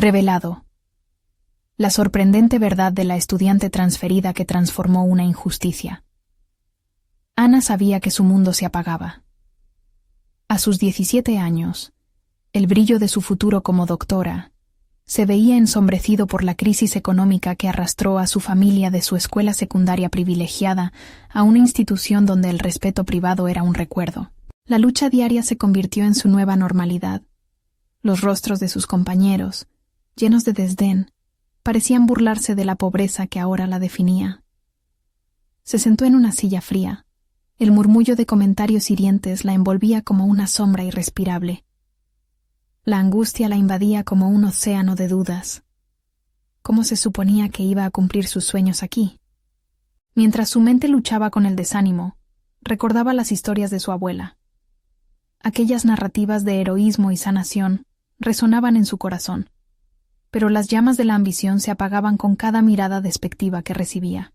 Revelado. La sorprendente verdad de la estudiante transferida que transformó una injusticia. Ana sabía que su mundo se apagaba. A sus 17 años, el brillo de su futuro como doctora se veía ensombrecido por la crisis económica que arrastró a su familia de su escuela secundaria privilegiada a una institución donde el respeto privado era un recuerdo. La lucha diaria se convirtió en su nueva normalidad. Los rostros de sus compañeros, llenos de desdén, parecían burlarse de la pobreza que ahora la definía. Se sentó en una silla fría. El murmullo de comentarios hirientes la envolvía como una sombra irrespirable. La angustia la invadía como un océano de dudas. ¿Cómo se suponía que iba a cumplir sus sueños aquí? Mientras su mente luchaba con el desánimo, recordaba las historias de su abuela. Aquellas narrativas de heroísmo y sanación resonaban en su corazón, pero las llamas de la ambición se apagaban con cada mirada despectiva que recibía.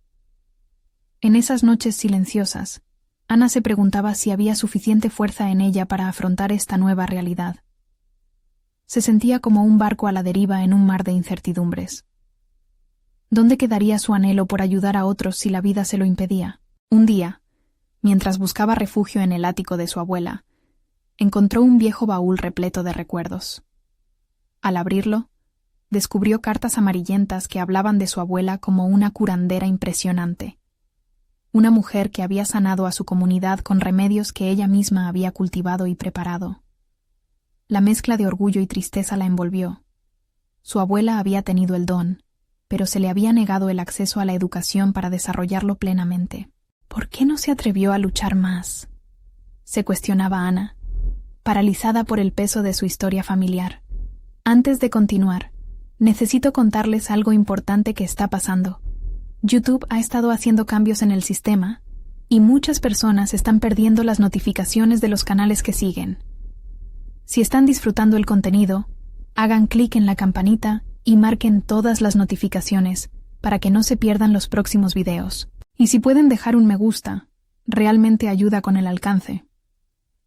En esas noches silenciosas, Ana se preguntaba si había suficiente fuerza en ella para afrontar esta nueva realidad. Se sentía como un barco a la deriva en un mar de incertidumbres. ¿Dónde quedaría su anhelo por ayudar a otros si la vida se lo impedía? Un día, mientras buscaba refugio en el ático de su abuela, encontró un viejo baúl repleto de recuerdos. Al abrirlo, descubrió cartas amarillentas que hablaban de su abuela como una curandera impresionante. Una mujer que había sanado a su comunidad con remedios que ella misma había cultivado y preparado. La mezcla de orgullo y tristeza la envolvió. Su abuela había tenido el don, pero se le había negado el acceso a la educación para desarrollarlo plenamente. ¿Por qué no se atrevió a luchar más?, se cuestionaba Ana, paralizada por el peso de su historia familiar. Antes de continuar, necesito contarles algo importante que está pasando. YouTube ha estado haciendo cambios en el sistema y muchas personas están perdiendo las notificaciones de los canales que siguen. Si están disfrutando el contenido, hagan clic en la campanita y marquen todas las notificaciones para que no se pierdan los próximos videos. Y si pueden dejar un me gusta, realmente ayuda con el alcance.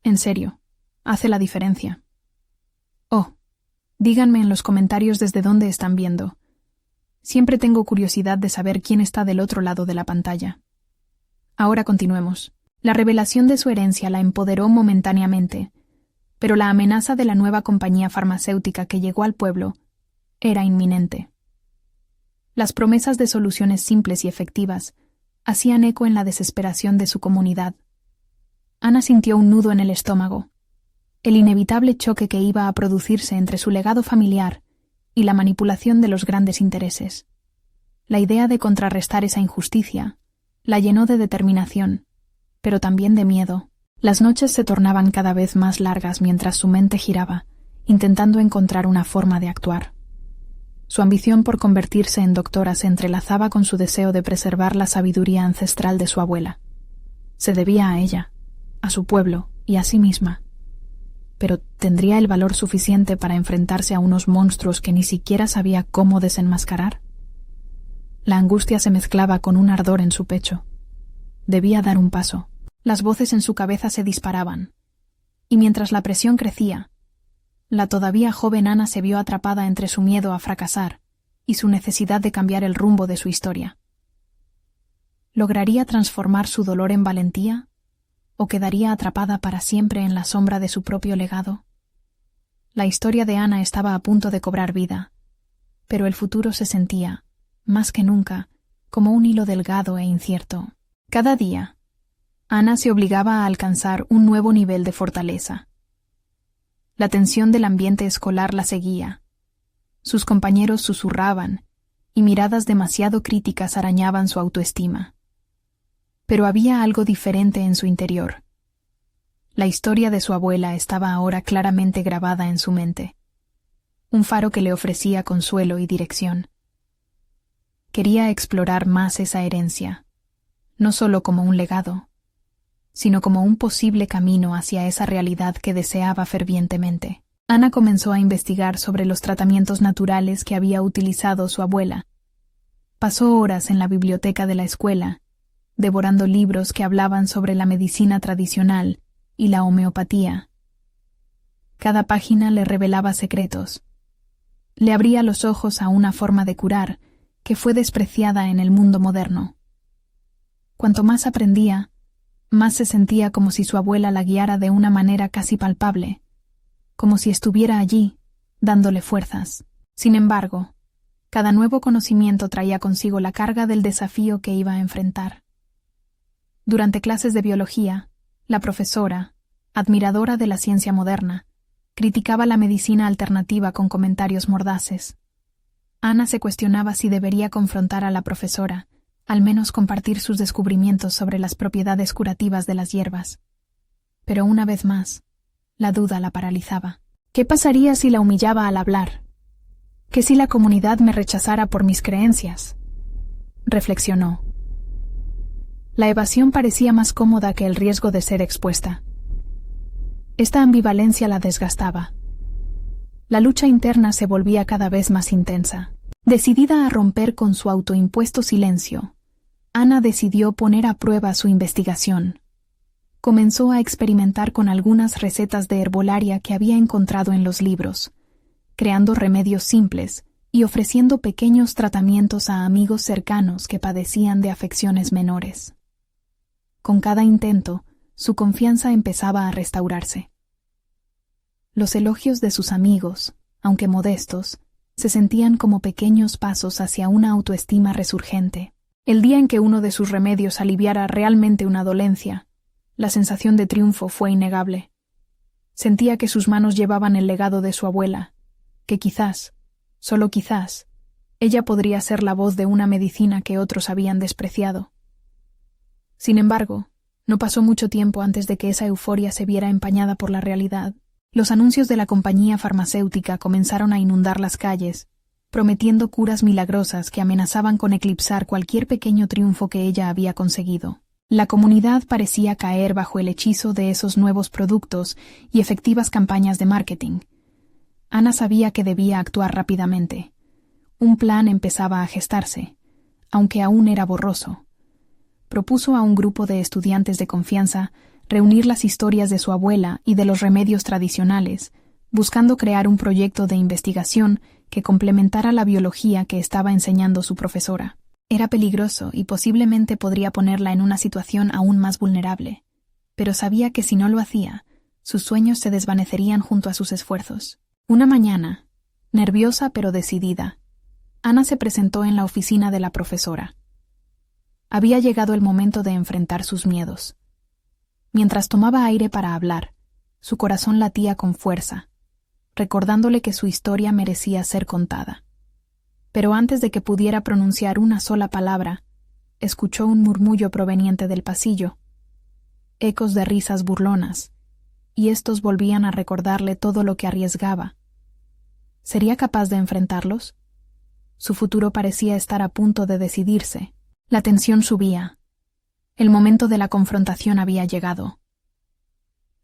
En serio, hace la diferencia. Oh, díganme en los comentarios desde dónde están viendo. Siempre tengo curiosidad de saber quién está del otro lado de la pantalla. Ahora continuemos. La revelación de su herencia la empoderó momentáneamente, pero la amenaza de la nueva compañía farmacéutica que llegó al pueblo era inminente. Las promesas de soluciones simples y efectivas hacían eco en la desesperación de su comunidad. Ana sintió un nudo en el estómago, el inevitable choque que iba a producirse entre su legado familiar y la manipulación de los grandes intereses. La idea de contrarrestar esa injusticia la llenó de determinación, pero también de miedo. Las noches se tornaban cada vez más largas mientras su mente giraba, intentando encontrar una forma de actuar. Su ambición por convertirse en doctora se entrelazaba con su deseo de preservar la sabiduría ancestral de su abuela. Se debía a ella, a su pueblo y a sí misma. Pero ¿tendría el valor suficiente para enfrentarse a unos monstruos que ni siquiera sabía cómo desenmascarar? La angustia se mezclaba con un ardor en su pecho. Debía dar un paso. Las voces en su cabeza se disparaban, y mientras la presión crecía, la todavía joven Ana se vio atrapada entre su miedo a fracasar y su necesidad de cambiar el rumbo de su historia. ¿Lograría transformar su dolor en valentía? ¿O quedaría atrapada para siempre en la sombra de su propio legado? La historia de Ana estaba a punto de cobrar vida, pero el futuro se sentía, más que nunca, como un hilo delgado e incierto. Cada día, Ana se obligaba a alcanzar un nuevo nivel de fortaleza. La tensión del ambiente escolar la seguía. Sus compañeros susurraban, y miradas demasiado críticas arañaban su autoestima. Pero había algo diferente en su interior. La historia de su abuela estaba ahora claramente grabada en su mente. Un faro que le ofrecía consuelo y dirección. Quería explorar más esa herencia, no solo como un legado, sino como un posible camino hacia esa realidad que deseaba fervientemente. Ana comenzó a investigar sobre los tratamientos naturales que había utilizado su abuela. Pasó horas en la biblioteca de la escuela, devorando libros que hablaban sobre la medicina tradicional y la homeopatía. Cada página le revelaba secretos. Le abría los ojos a una forma de curar que fue despreciada en el mundo moderno. Cuanto más aprendía, más se sentía como si su abuela la guiara de una manera casi palpable, como si estuviera allí, dándole fuerzas. Sin embargo, cada nuevo conocimiento traía consigo la carga del desafío que iba a enfrentar. Durante clases de biología, la profesora, admiradora de la ciencia moderna, criticaba la medicina alternativa con comentarios mordaces. Ana se cuestionaba si debería confrontar a la profesora, al menos compartir sus descubrimientos sobre las propiedades curativas de las hierbas. Pero una vez más, la duda la paralizaba. ¿Qué pasaría si la humillaba al hablar? ¿Qué si la comunidad me rechazara por mis creencias? Reflexionó. La evasión parecía más cómoda que el riesgo de ser expuesta. Esta ambivalencia la desgastaba. La lucha interna se volvía cada vez más intensa. Decidida a romper con su autoimpuesto silencio, Ana decidió poner a prueba su investigación. Comenzó a experimentar con algunas recetas de herbolaria que había encontrado en los libros, creando remedios simples y ofreciendo pequeños tratamientos a amigos cercanos que padecían de afecciones menores. Con cada intento, su confianza empezaba a restaurarse. Los elogios de sus amigos, aunque modestos, se sentían como pequeños pasos hacia una autoestima resurgente. El día en que uno de sus remedios aliviara realmente una dolencia, la sensación de triunfo fue innegable. Sentía que sus manos llevaban el legado de su abuela, que quizás, solo quizás, ella podría ser la voz de una medicina que otros habían despreciado. Sin embargo, no pasó mucho tiempo antes de que esa euforia se viera empañada por la realidad. Los anuncios de la compañía farmacéutica comenzaron a inundar las calles, prometiendo curas milagrosas que amenazaban con eclipsar cualquier pequeño triunfo que ella había conseguido. La comunidad parecía caer bajo el hechizo de esos nuevos productos y efectivas campañas de marketing. Ana sabía que debía actuar rápidamente. Un plan empezaba a gestarse, aunque aún era borroso. Propuso a un grupo de estudiantes de confianza reunir las historias de su abuela y de los remedios tradicionales, buscando crear un proyecto de investigación que complementara la biología que estaba enseñando su profesora. Era peligroso y posiblemente podría ponerla en una situación aún más vulnerable, pero sabía que si no lo hacía, sus sueños se desvanecerían junto a sus esfuerzos. Una mañana, nerviosa pero decidida, Ana se presentó en la oficina de la profesora. Había llegado el momento de enfrentar sus miedos. Mientras tomaba aire para hablar, su corazón latía con fuerza, recordándole que su historia merecía ser contada. Pero antes de que pudiera pronunciar una sola palabra, escuchó un murmullo proveniente del pasillo, ecos de risas burlonas, y estos volvían a recordarle todo lo que arriesgaba. ¿Sería capaz de enfrentarlos? Su futuro parecía estar a punto de decidirse. La tensión subía. El momento de la confrontación había llegado.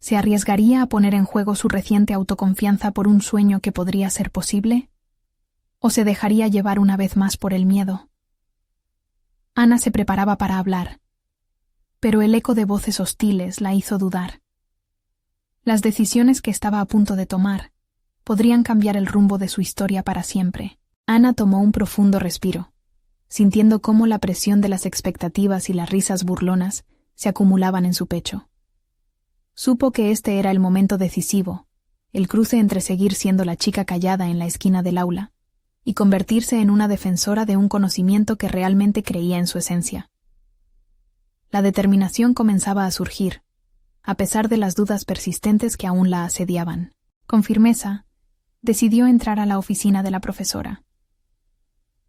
¿Se arriesgaría a poner en juego su reciente autoconfianza por un sueño que podría ser posible? ¿O se dejaría llevar una vez más por el miedo? Ana se preparaba para hablar, pero el eco de voces hostiles la hizo dudar. Las decisiones que estaba a punto de tomar podrían cambiar el rumbo de su historia para siempre. Ana tomó un profundo respiro, sintiendo cómo la presión de las expectativas y las risas burlonas se acumulaban en su pecho. Supo que este era el momento decisivo, el cruce entre seguir siendo la chica callada en la esquina del aula y convertirse en una defensora de un conocimiento que realmente creía en su esencia. La determinación comenzaba a surgir, a pesar de las dudas persistentes que aún la asediaban. Con firmeza, decidió entrar a la oficina de la profesora.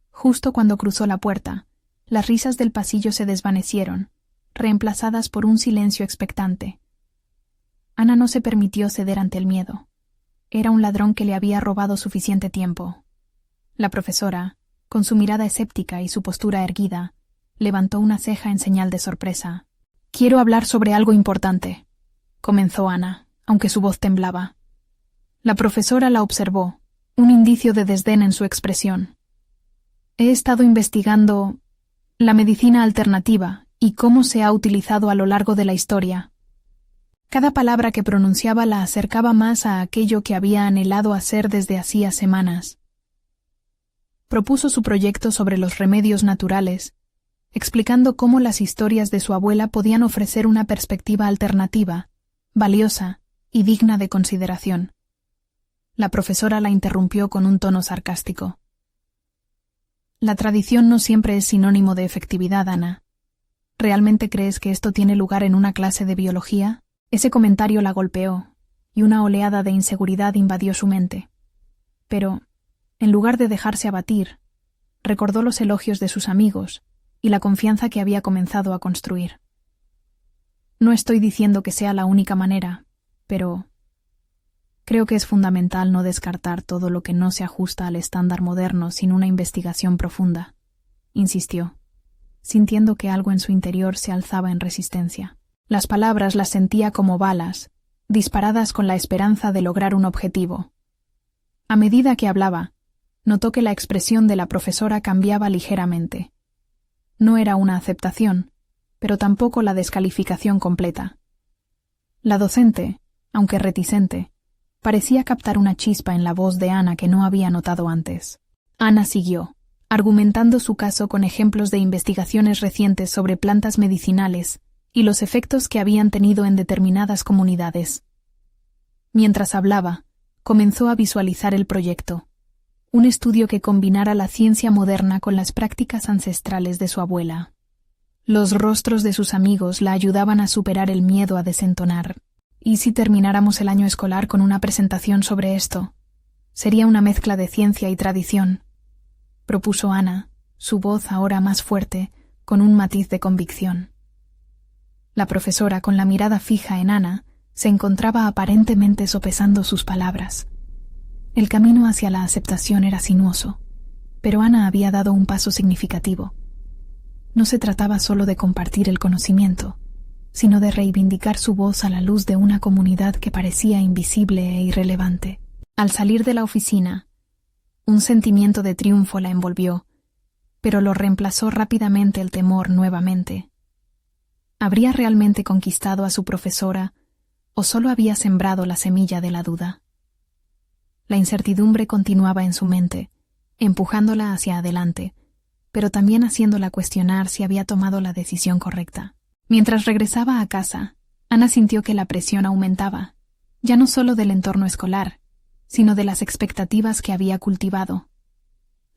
Justo cuando cruzó la puerta, las risas del pasillo se desvanecieron, reemplazadas por un silencio expectante. Ana no se permitió ceder ante el miedo. Era un ladrón que le había robado suficiente tiempo. La profesora, con su mirada escéptica y su postura erguida, levantó una ceja en señal de sorpresa. «Quiero hablar sobre algo importante», comenzó Ana, aunque su voz temblaba. La profesora la observó, un indicio de desdén en su expresión. «He estado investigando la medicina alternativa y cómo se ha utilizado a lo largo de la historia». Cada palabra que pronunciaba la acercaba más a aquello que había anhelado hacer desde hacía semanas. Propuso su proyecto sobre los remedios naturales, explicando cómo las historias de su abuela podían ofrecer una perspectiva alternativa, valiosa y digna de consideración. La profesora la interrumpió con un tono sarcástico. La tradición no siempre es sinónimo de efectividad, Ana. ¿Realmente crees que esto tiene lugar en una clase de biología? Ese comentario la golpeó, y una oleada de inseguridad invadió su mente. Pero, en lugar de dejarse abatir, recordó los elogios de sus amigos y la confianza que había comenzado a construir. No estoy diciendo que sea la única manera, pero creo que es fundamental no descartar todo lo que no se ajusta al estándar moderno sin una investigación profunda, insistió, sintiendo que algo en su interior se alzaba en resistencia. Las palabras las sentía como balas, disparadas con la esperanza de lograr un objetivo. A medida que hablaba, notó que la expresión de la profesora cambiaba ligeramente. No era una aceptación, pero tampoco la descalificación completa. La docente, aunque reticente, parecía captar una chispa en la voz de Ana que no había notado antes. Ana siguió, argumentando su caso con ejemplos de investigaciones recientes sobre plantas medicinales y los efectos que habían tenido en determinadas comunidades. Mientras hablaba, comenzó a visualizar el proyecto, un estudio que combinara la ciencia moderna con las prácticas ancestrales de su abuela. Los rostros de sus amigos la ayudaban a superar el miedo a desentonar. ¿Y si termináramos el año escolar con una presentación sobre esto? Sería una mezcla de ciencia y tradición, propuso Ana, su voz ahora más fuerte, con un matiz de convicción. La profesora, con la mirada fija en Ana, se encontraba aparentemente sopesando sus palabras. El camino hacia la aceptación era sinuoso, pero Ana había dado un paso significativo. No se trataba solo de compartir el conocimiento, sino de reivindicar su voz a la luz de una comunidad que parecía invisible e irrelevante. Al salir de la oficina, un sentimiento de triunfo la envolvió, pero lo reemplazó rápidamente el temor nuevamente. ¿Habría realmente conquistado a su profesora o solo había sembrado la semilla de la duda? La incertidumbre continuaba en su mente, empujándola hacia adelante, pero también haciéndola cuestionar si había tomado la decisión correcta. Mientras regresaba a casa, Ana sintió que la presión aumentaba, ya no solo del entorno escolar, sino de las expectativas que había cultivado.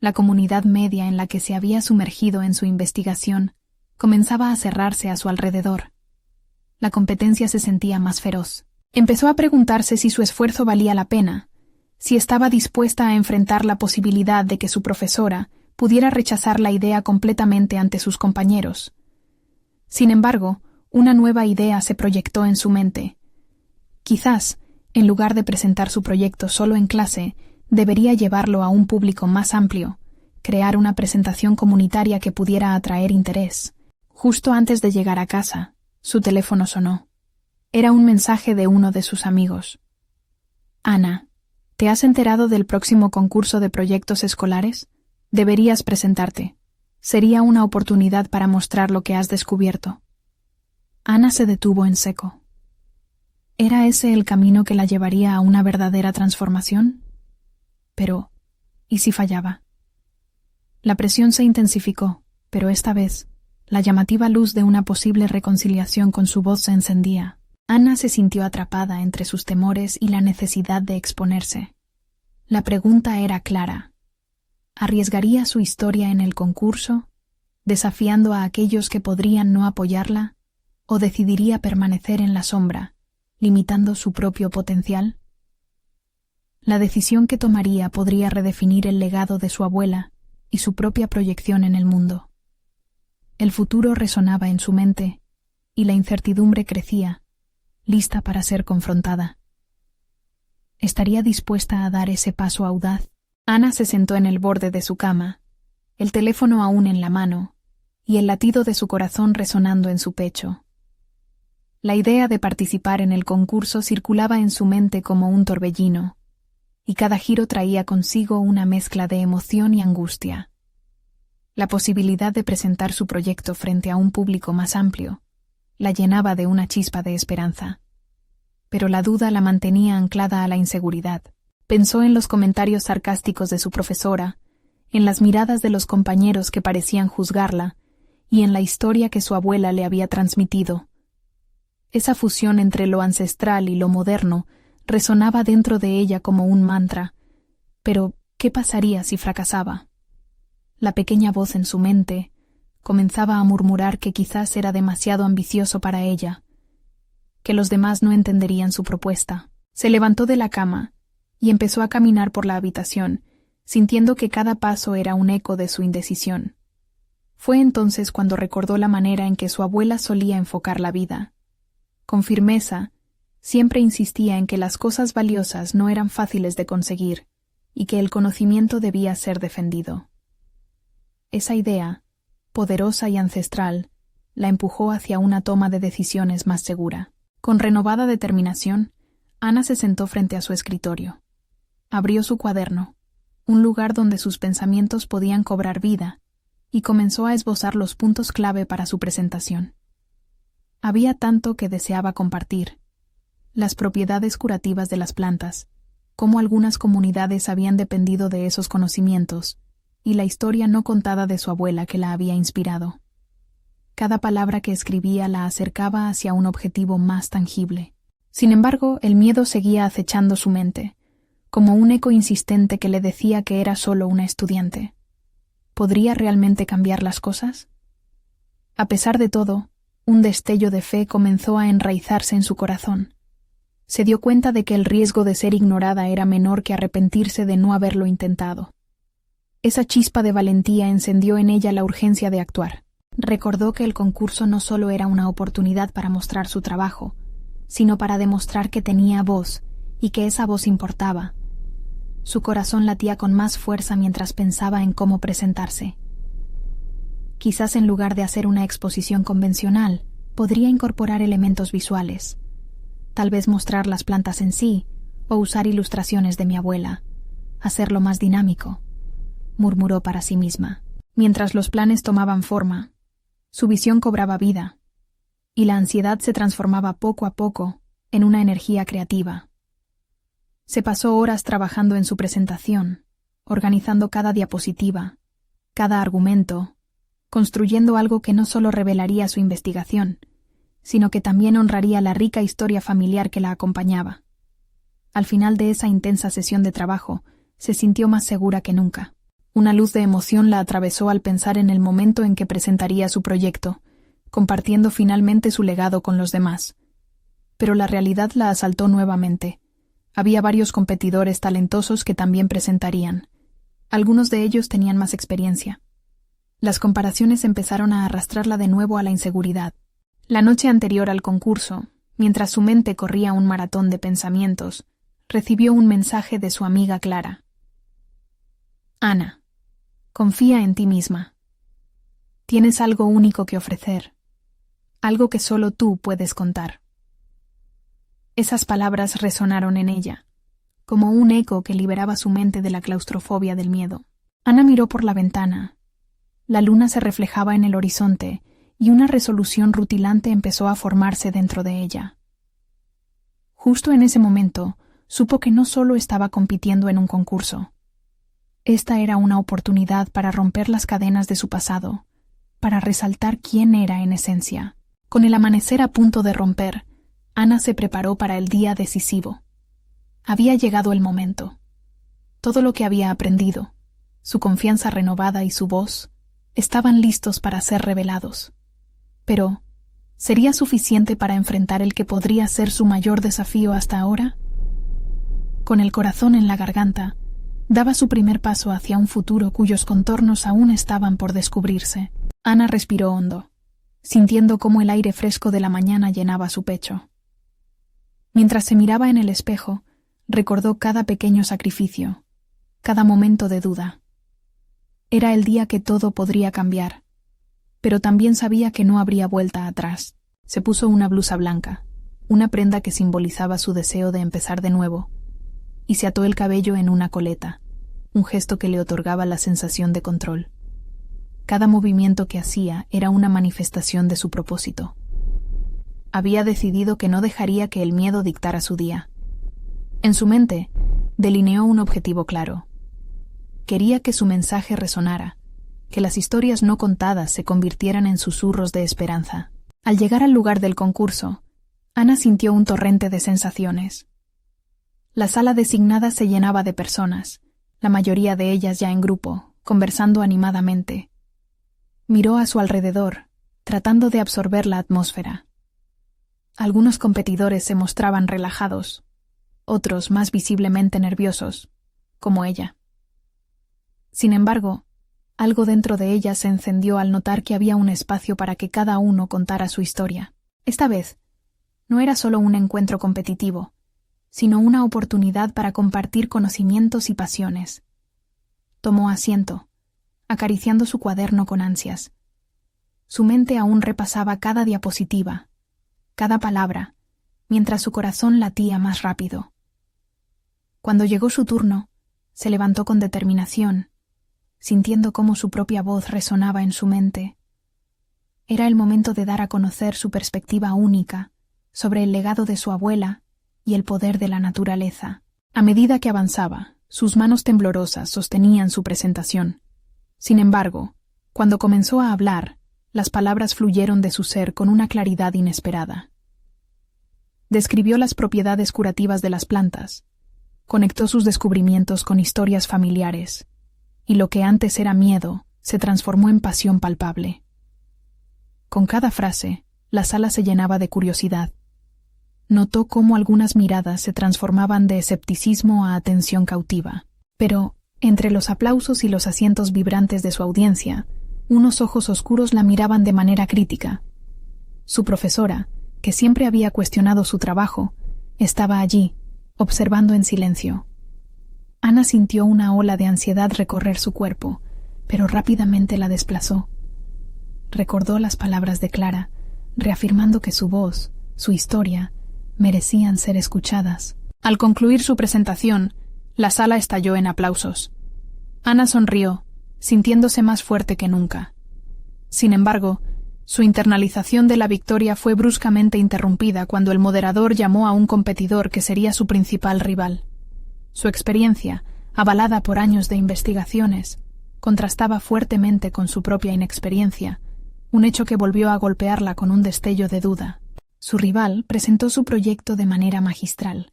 La comunidad media en la que se había sumergido en su investigación comenzaba a cerrarse a su alrededor. La competencia se sentía más feroz. Empezó a preguntarse si su esfuerzo valía la pena, si estaba dispuesta a enfrentar la posibilidad de que su profesora pudiera rechazar la idea completamente ante sus compañeros. Sin embargo, una nueva idea se proyectó en su mente. Quizás, en lugar de presentar su proyecto solo en clase, debería llevarlo a un público más amplio, crear una presentación comunitaria que pudiera atraer interés. Justo antes de llegar a casa, su teléfono sonó. Era un mensaje de uno de sus amigos. Ana, ¿te has enterado del próximo concurso de proyectos escolares? Deberías presentarte. Sería una oportunidad para mostrar lo que has descubierto. Ana se detuvo en seco. ¿Era ese el camino que la llevaría a una verdadera transformación? Pero, ¿y si fallaba? La presión se intensificó, pero esta vez, la llamativa luz de una posible reconciliación con su voz se encendía. Ana se sintió atrapada entre sus temores y la necesidad de exponerse. La pregunta era clara. ¿Arriesgaría su historia en el concurso, desafiando a aquellos que podrían no apoyarla, o decidiría permanecer en la sombra, limitando su propio potencial? La decisión que tomaría podría redefinir el legado de su abuela y su propia proyección en el mundo. El futuro resonaba en su mente, y la incertidumbre crecía, lista para ser confrontada. ¿Estaría dispuesta a dar ese paso audaz? Ana se sentó en el borde de su cama, el teléfono aún en la mano, y el latido de su corazón resonando en su pecho. La idea de participar en el concurso circulaba en su mente como un torbellino, y cada giro traía consigo una mezcla de emoción y angustia. La posibilidad de presentar su proyecto frente a un público más amplio la llenaba de una chispa de esperanza. Pero la duda la mantenía anclada a la inseguridad. Pensó en los comentarios sarcásticos de su profesora, en las miradas de los compañeros que parecían juzgarla, y en la historia que su abuela le había transmitido. Esa fusión entre lo ancestral y lo moderno resonaba dentro de ella como un mantra. Pero, ¿qué pasaría si fracasaba? La pequeña voz en su mente comenzaba a murmurar que quizás era demasiado ambicioso para ella, que los demás no entenderían su propuesta. Se levantó de la cama y empezó a caminar por la habitación, sintiendo que cada paso era un eco de su indecisión. Fue entonces cuando recordó la manera en que su abuela solía enfocar la vida. Con firmeza, siempre insistía en que las cosas valiosas no eran fáciles de conseguir y que el conocimiento debía ser defendido. Esa idea, poderosa y ancestral, la empujó hacia una toma de decisiones más segura. Con renovada determinación, Ana se sentó frente a su escritorio. Abrió su cuaderno, un lugar donde sus pensamientos podían cobrar vida, y comenzó a esbozar los puntos clave para su presentación. Había tanto que deseaba compartir: las propiedades curativas de las plantas, cómo algunas comunidades habían dependido de esos conocimientos, y la historia no contada de su abuela que la había inspirado. Cada palabra que escribía la acercaba hacia un objetivo más tangible. Sin embargo, el miedo seguía acechando su mente, como un eco insistente que le decía que era solo una estudiante. ¿Podría realmente cambiar las cosas? A pesar de todo, un destello de fe comenzó a enraizarse en su corazón. Se dio cuenta de que el riesgo de ser ignorada era menor que arrepentirse de no haberlo intentado. Esa chispa de valentía encendió en ella la urgencia de actuar. Recordó que el concurso no solo era una oportunidad para mostrar su trabajo, sino para demostrar que tenía voz y que esa voz importaba. Su corazón latía con más fuerza mientras pensaba en cómo presentarse. Quizás en lugar de hacer una exposición convencional, podría incorporar elementos visuales. Tal vez mostrar las plantas en sí, o usar ilustraciones de mi abuela. Hacerlo más dinámico, murmuró para sí misma. Mientras los planes tomaban forma, su visión cobraba vida, y la ansiedad se transformaba poco a poco en una energía creativa. Se pasó horas trabajando en su presentación, organizando cada diapositiva, cada argumento, construyendo algo que no solo revelaría su investigación, sino que también honraría la rica historia familiar que la acompañaba. Al final de esa intensa sesión de trabajo, se sintió más segura que nunca. Una luz de emoción la atravesó al pensar en el momento en que presentaría su proyecto, compartiendo finalmente su legado con los demás. Pero la realidad la asaltó nuevamente. Había varios competidores talentosos que también presentarían. Algunos de ellos tenían más experiencia. Las comparaciones empezaron a arrastrarla de nuevo a la inseguridad. La noche anterior al concurso, mientras su mente corría un maratón de pensamientos, recibió un mensaje de su amiga Clara. Ana, confía en ti misma. Tienes algo único que ofrecer, algo que solo tú puedes contar. Esas palabras resonaron en ella, como un eco que liberaba su mente de la claustrofobia del miedo. Ana miró por la ventana. La luna se reflejaba en el horizonte y una resolución rutilante empezó a formarse dentro de ella. Justo en ese momento, supo que no solo estaba compitiendo en un concurso. Esta era una oportunidad para romper las cadenas de su pasado, para resaltar quién era en esencia. Con el amanecer a punto de romper, Ana se preparó para el día decisivo. Había llegado el momento. Todo lo que había aprendido, su confianza renovada y su voz, estaban listos para ser revelados. Pero, ¿sería suficiente para enfrentar el que podría ser su mayor desafío hasta ahora? Con el corazón en la garganta, daba su primer paso hacia un futuro cuyos contornos aún estaban por descubrirse. Ana respiró hondo, sintiendo cómo el aire fresco de la mañana llenaba su pecho. Mientras se miraba en el espejo, recordó cada pequeño sacrificio, cada momento de duda. Era el día que todo podría cambiar, pero también sabía que no habría vuelta atrás. Se puso una blusa blanca, una prenda que simbolizaba su deseo de empezar de nuevo, y se ató el cabello en una coleta, un gesto que le otorgaba la sensación de control. Cada movimiento que hacía era una manifestación de su propósito. Había decidido que no dejaría que el miedo dictara su día. En su mente, delineó un objetivo claro: Quería que su mensaje resonara, que las historias no contadas se convirtieran en susurros de esperanza. Al llegar al lugar del concurso, Ana sintió un torrente de sensaciones. La sala designada se llenaba de personas, la mayoría de ellas ya en grupo, conversando animadamente. Miró a su alrededor, tratando de absorber la atmósfera. Algunos competidores se mostraban relajados, otros más visiblemente nerviosos, como ella. Sin embargo, algo dentro de ella se encendió al notar que había un espacio para que cada uno contara su historia. Esta vez, no era solo un encuentro competitivo, sino una oportunidad para compartir conocimientos y pasiones. Tomó asiento, acariciando su cuaderno con ansias. Su mente aún repasaba cada diapositiva, cada palabra, mientras su corazón latía más rápido. Cuando llegó su turno, se levantó con determinación, sintiendo cómo su propia voz resonaba en su mente. Era el momento de dar a conocer su perspectiva única sobre el legado de su abuela y el poder de la naturaleza. A medida que avanzaba, sus manos temblorosas sostenían su presentación. Sin embargo, cuando comenzó a hablar, las palabras fluyeron de su ser con una claridad inesperada. Describió las propiedades curativas de las plantas, conectó sus descubrimientos con historias familiares, y lo que antes era miedo se transformó en pasión palpable. Con cada frase, la sala se llenaba de curiosidad. Notó cómo algunas miradas se transformaban de escepticismo a atención cautiva. Pero, entre los aplausos y los asientos vibrantes de su audiencia, unos ojos oscuros la miraban de manera crítica. Su profesora, que siempre había cuestionado su trabajo, estaba allí, observando en silencio. Ana sintió una ola de ansiedad recorrer su cuerpo, pero rápidamente la desplazó. Recordó las palabras de Clara, reafirmando que su voz, su historia, merecían ser escuchadas. Al concluir su presentación, la sala estalló en aplausos. Ana sonrió, sintiéndose más fuerte que nunca. Sin embargo, su internalización de la victoria fue bruscamente interrumpida cuando el moderador llamó a un competidor que sería su principal rival. Su experiencia, avalada por años de investigaciones, contrastaba fuertemente con su propia inexperiencia, un hecho que volvió a golpearla con un destello de duda. Su rival presentó su proyecto de manera magistral,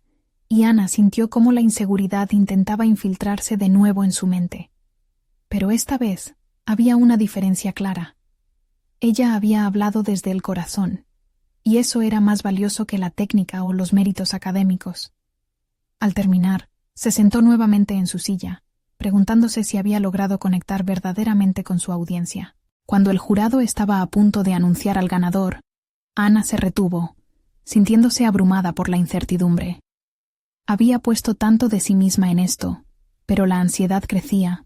y Ana sintió cómo la inseguridad intentaba infiltrarse de nuevo en su mente. Pero esta vez había una diferencia clara. Ella había hablado desde el corazón, y eso era más valioso que la técnica o los méritos académicos. Al terminar, se sentó nuevamente en su silla, preguntándose si había logrado conectar verdaderamente con su audiencia. Cuando el jurado estaba a punto de anunciar al ganador, Ana se retuvo, sintiéndose abrumada por la incertidumbre. Había puesto tanto de sí misma en esto, pero la ansiedad crecía.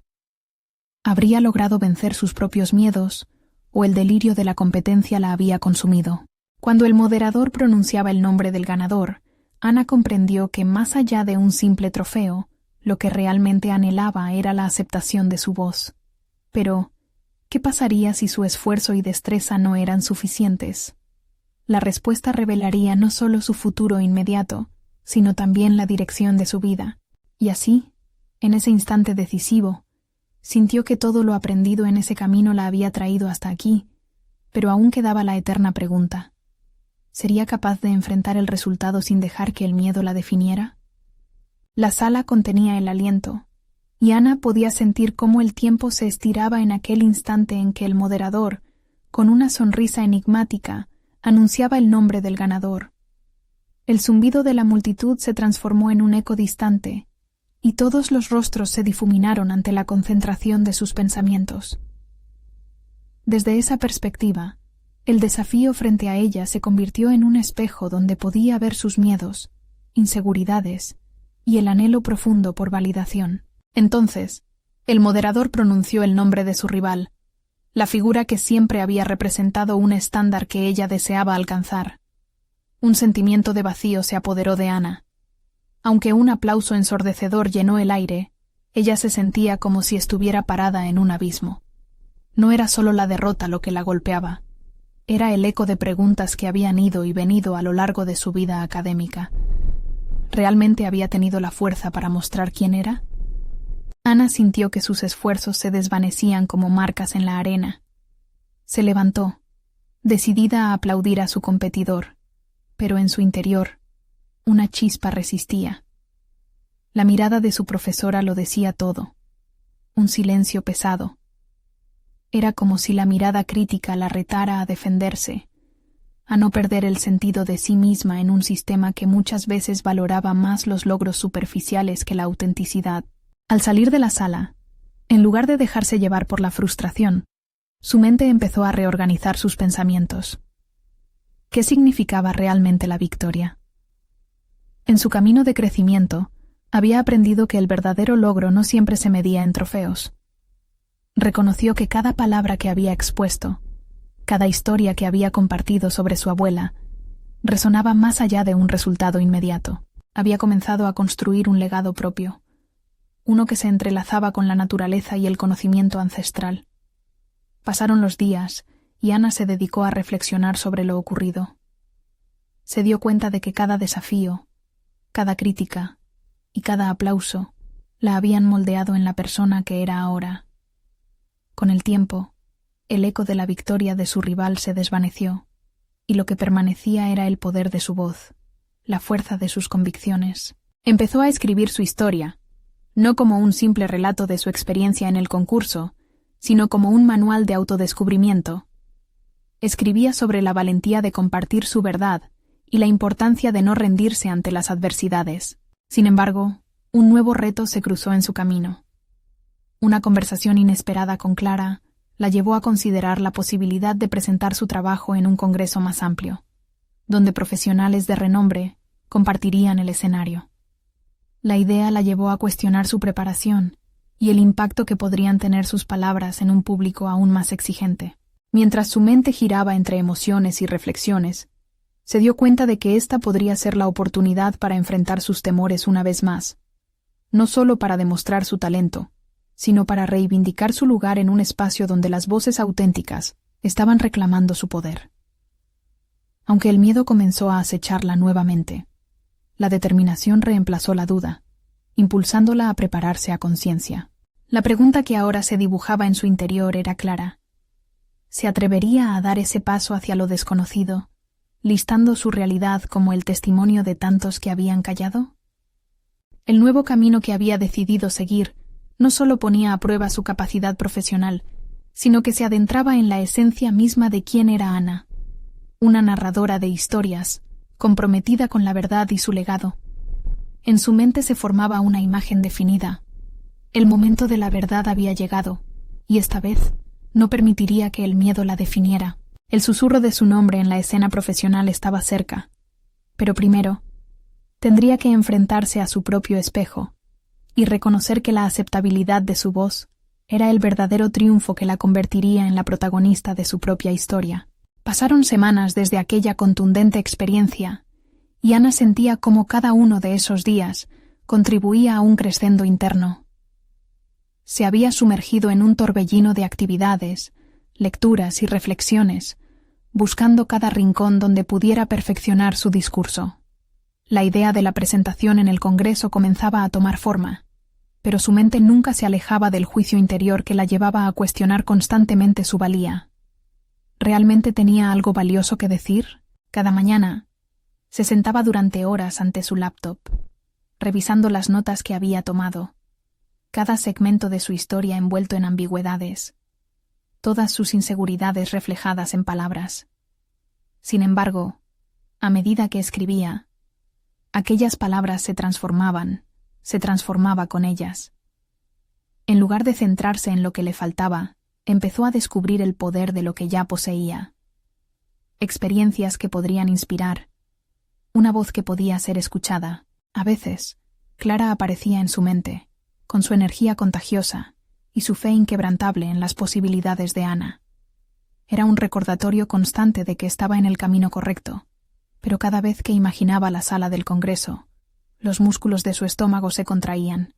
¿Habría logrado vencer sus propios miedos, o el delirio de la competencia la había consumido? Cuando el moderador pronunciaba el nombre del ganador, Ana comprendió que más allá de un simple trofeo, lo que realmente anhelaba era la aceptación de su voz. Pero, ¿qué pasaría si su esfuerzo y destreza no eran suficientes? La respuesta revelaría no solo su futuro inmediato, sino también la dirección de su vida. Y así, en ese instante decisivo, sintió que todo lo aprendido en ese camino la había traído hasta aquí, pero aún quedaba la eterna pregunta: ¿sería capaz de enfrentar el resultado sin dejar que el miedo la definiera? La sala contenía el aliento, y Ana podía sentir cómo el tiempo se estiraba en aquel instante en que el moderador, con una sonrisa enigmática, anunciaba el nombre del ganador. El zumbido de la multitud se transformó en un eco distante, y todos los rostros se difuminaron ante la concentración de sus pensamientos. Desde esa perspectiva, el desafío frente a ella se convirtió en un espejo donde podía ver sus miedos, inseguridades y el anhelo profundo por validación. Entonces, el moderador pronunció el nombre de su rival, la figura que siempre había representado un estándar que ella deseaba alcanzar. Un sentimiento de vacío se apoderó de Ana. Aunque un aplauso ensordecedor llenó el aire, ella se sentía como si estuviera parada en un abismo. No era solo la derrota lo que la golpeaba, era el eco de preguntas que habían ido y venido a lo largo de su vida académica. ¿Realmente había tenido la fuerza para mostrar quién era? Ana sintió que sus esfuerzos se desvanecían como marcas en la arena. Se levantó, decidida a aplaudir a su competidor, pero en su interior, una chispa resistía. La mirada de su profesora lo decía todo. Un silencio pesado. Era como si la mirada crítica la retara a defenderse, a no perder el sentido de sí misma en un sistema que muchas veces valoraba más los logros superficiales que la autenticidad. Al salir de la sala, en lugar de dejarse llevar por la frustración, su mente empezó a reorganizar sus pensamientos. ¿Qué significaba realmente la victoria? En su camino de crecimiento, había aprendido que el verdadero logro no siempre se medía en trofeos. Reconoció que cada palabra que había expuesto, cada historia que había compartido sobre su abuela, resonaba más allá de un resultado inmediato. Había comenzado a construir un legado propio, uno que se entrelazaba con la naturaleza y el conocimiento ancestral. Pasaron los días y Ana se dedicó a reflexionar sobre lo ocurrido. Se dio cuenta de que cada desafío, cada crítica y cada aplauso la habían moldeado en la persona que era ahora. Con el tiempo, el eco de la victoria de su rival se desvaneció, y lo que permanecía era el poder de su voz, la fuerza de sus convicciones. Empezó a escribir su historia, no como un simple relato de su experiencia en el concurso, sino como un manual de autodescubrimiento. Escribía sobre la valentía de compartir su verdad y la importancia de no rendirse ante las adversidades. Sin embargo, un nuevo reto se cruzó en su camino. Una conversación inesperada con Clara la llevó a considerar la posibilidad de presentar su trabajo en un congreso más amplio, donde profesionales de renombre compartirían el escenario. La idea la llevó a cuestionar su preparación y el impacto que podrían tener sus palabras en un público aún más exigente. Mientras su mente giraba entre emociones y reflexiones, se dio cuenta de que esta podría ser la oportunidad para enfrentar sus temores una vez más, no solo para demostrar su talento, sino para reivindicar su lugar en un espacio donde las voces auténticas estaban reclamando su poder. Aunque el miedo comenzó a acecharla nuevamente, la determinación reemplazó la duda, impulsándola a prepararse a conciencia. La pregunta que ahora se dibujaba en su interior era clara. ¿Se atrevería a dar ese paso hacia lo desconocido, listando su realidad como el testimonio de tantos que habían callado? El nuevo camino que había decidido seguir no solo ponía a prueba su capacidad profesional, sino que se adentraba en la esencia misma de quién era Ana, una narradora de historias, comprometida con la verdad y su legado. En su mente se formaba una imagen definida. El momento de la verdad había llegado, y esta vez no permitiría que el miedo la definiera. El susurro de su nombre en la escena profesional estaba cerca, pero primero tendría que enfrentarse a su propio espejo y reconocer que la aceptabilidad de su voz era el verdadero triunfo que la convertiría en la protagonista de su propia historia. Pasaron semanas desde aquella contundente experiencia, y Ana sentía cómo cada uno de esos días contribuía a un crescendo interno. Se había sumergido en un torbellino de actividades, lecturas y reflexiones, buscando cada rincón donde pudiera perfeccionar su discurso. La idea de la presentación en el Congreso comenzaba a tomar forma, pero su mente nunca se alejaba del juicio interior que la llevaba a cuestionar constantemente su valía. ¿Realmente tenía algo valioso que decir? Cada mañana se sentaba durante horas ante su laptop, revisando las notas que había tomado, cada segmento de su historia envuelto en ambigüedades, todas sus inseguridades reflejadas en palabras. Sin embargo, a medida que escribía, aquellas palabras se transformaba con ellas. En lugar de centrarse en lo que le faltaba, empezó a descubrir el poder de lo que ya poseía. Experiencias que podrían inspirar, una voz que podía ser escuchada. A veces, Clara aparecía en su mente, con su energía contagiosa y su fe inquebrantable en las posibilidades de Ana. Era un recordatorio constante de que estaba en el camino correcto, pero cada vez que imaginaba la sala del Congreso, los músculos de su estómago se contraían.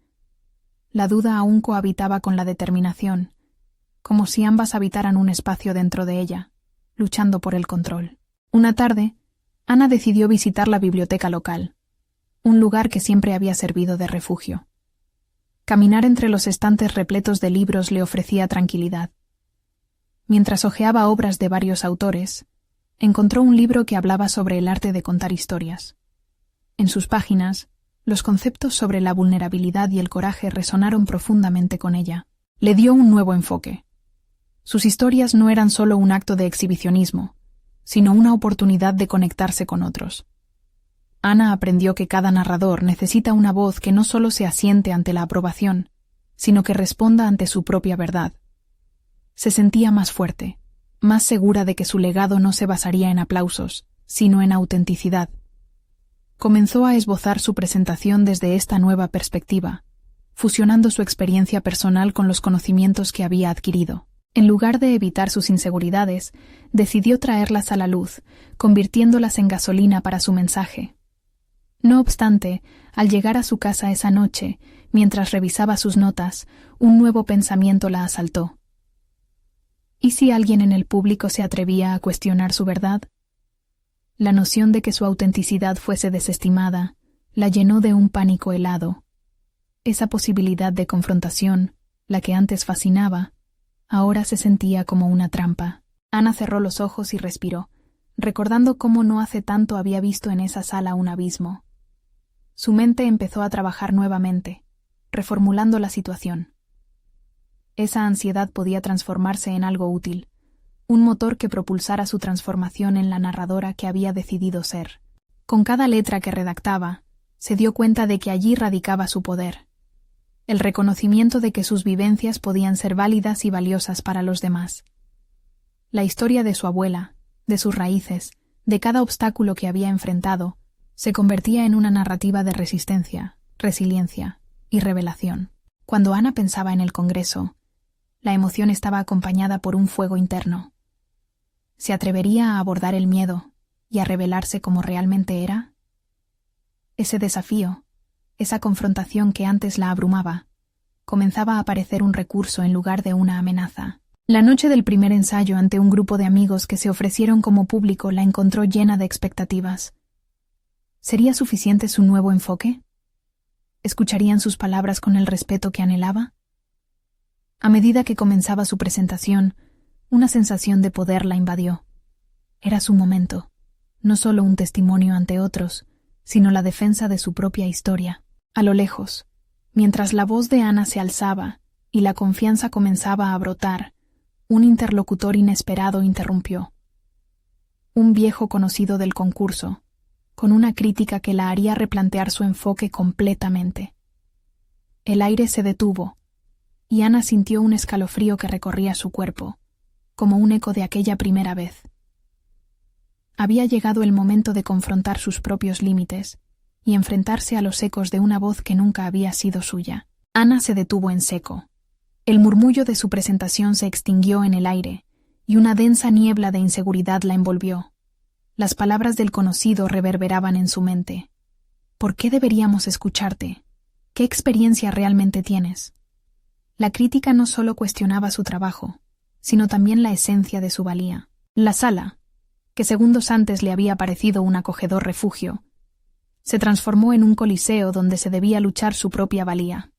La duda aún cohabitaba con la determinación, como si ambas habitaran un espacio dentro de ella, luchando por el control. Una tarde, Ana decidió visitar la biblioteca local, un lugar que siempre había servido de refugio. Caminar entre los estantes repletos de libros le ofrecía tranquilidad. Mientras hojeaba obras de varios autores, encontró un libro que hablaba sobre el arte de contar historias. En sus páginas, los conceptos sobre la vulnerabilidad y el coraje resonaron profundamente con ella. Le dio un nuevo enfoque. Sus historias no eran solo un acto de exhibicionismo, sino una oportunidad de conectarse con otros. Ana aprendió que cada narrador necesita una voz que no solo se asiente ante la aprobación, sino que responda ante su propia verdad. Se sentía más fuerte, más segura de que su legado no se basaría en aplausos, sino en autenticidad. Comenzó a esbozar su presentación desde esta nueva perspectiva, fusionando su experiencia personal con los conocimientos que había adquirido. En lugar de evitar sus inseguridades, decidió traerlas a la luz, convirtiéndolas en gasolina para su mensaje. No obstante, al llegar a su casa esa noche, mientras revisaba sus notas, un nuevo pensamiento la asaltó. ¿Y si alguien en el público se atrevía a cuestionar su verdad? La noción de que su autenticidad fuese desestimada la llenó de un pánico helado. Esa posibilidad de confrontación, la que antes fascinaba, ahora se sentía como una trampa. Ana cerró los ojos y respiró, recordando cómo no hace tanto había visto en esa sala un abismo. Su mente empezó a trabajar nuevamente, reformulando la situación. Esa ansiedad podía transformarse en algo útil, un motor que propulsara su transformación en la narradora que había decidido ser. Con cada letra que redactaba, se dio cuenta de que allí radicaba su poder, el reconocimiento de que sus vivencias podían ser válidas y valiosas para los demás. La historia de su abuela, de sus raíces, de cada obstáculo que había enfrentado, se convertía en una narrativa de resistencia, resiliencia y revelación. Cuando Ana pensaba en el Congreso, la emoción estaba acompañada por un fuego interno. ¿Se atrevería a abordar el miedo y a revelarse como realmente era? Ese desafío, esa confrontación que antes la abrumaba, comenzaba a parecer un recurso en lugar de una amenaza. La noche del primer ensayo ante un grupo de amigos que se ofrecieron como público la encontró llena de expectativas. ¿Sería suficiente su nuevo enfoque? ¿Escucharían sus palabras con el respeto que anhelaba? A medida que comenzaba su presentación, una sensación de poder la invadió. Era su momento, no solo un testimonio ante otros, sino la defensa de su propia historia. A lo lejos, mientras la voz de Ana se alzaba y la confianza comenzaba a brotar, un interlocutor inesperado interrumpió. Un viejo conocido del concurso, con una crítica que la haría replantear su enfoque completamente. El aire se detuvo, y Ana sintió un escalofrío que recorría su cuerpo, como un eco de aquella primera vez. Había llegado el momento de confrontar sus propios límites y enfrentarse a los ecos de una voz que nunca había sido suya. Ana se detuvo en seco. El murmullo de su presentación se extinguió en el aire, y una densa niebla de inseguridad la envolvió. Las palabras del conocido reverberaban en su mente. ¿Por qué deberíamos escucharte? ¿Qué experiencia realmente tienes? La crítica no solo cuestionaba su trabajo, sino también la esencia de su valía. La sala, que segundos antes le había parecido un acogedor refugio, se transformó en un coliseo donde se debía luchar su propia valía.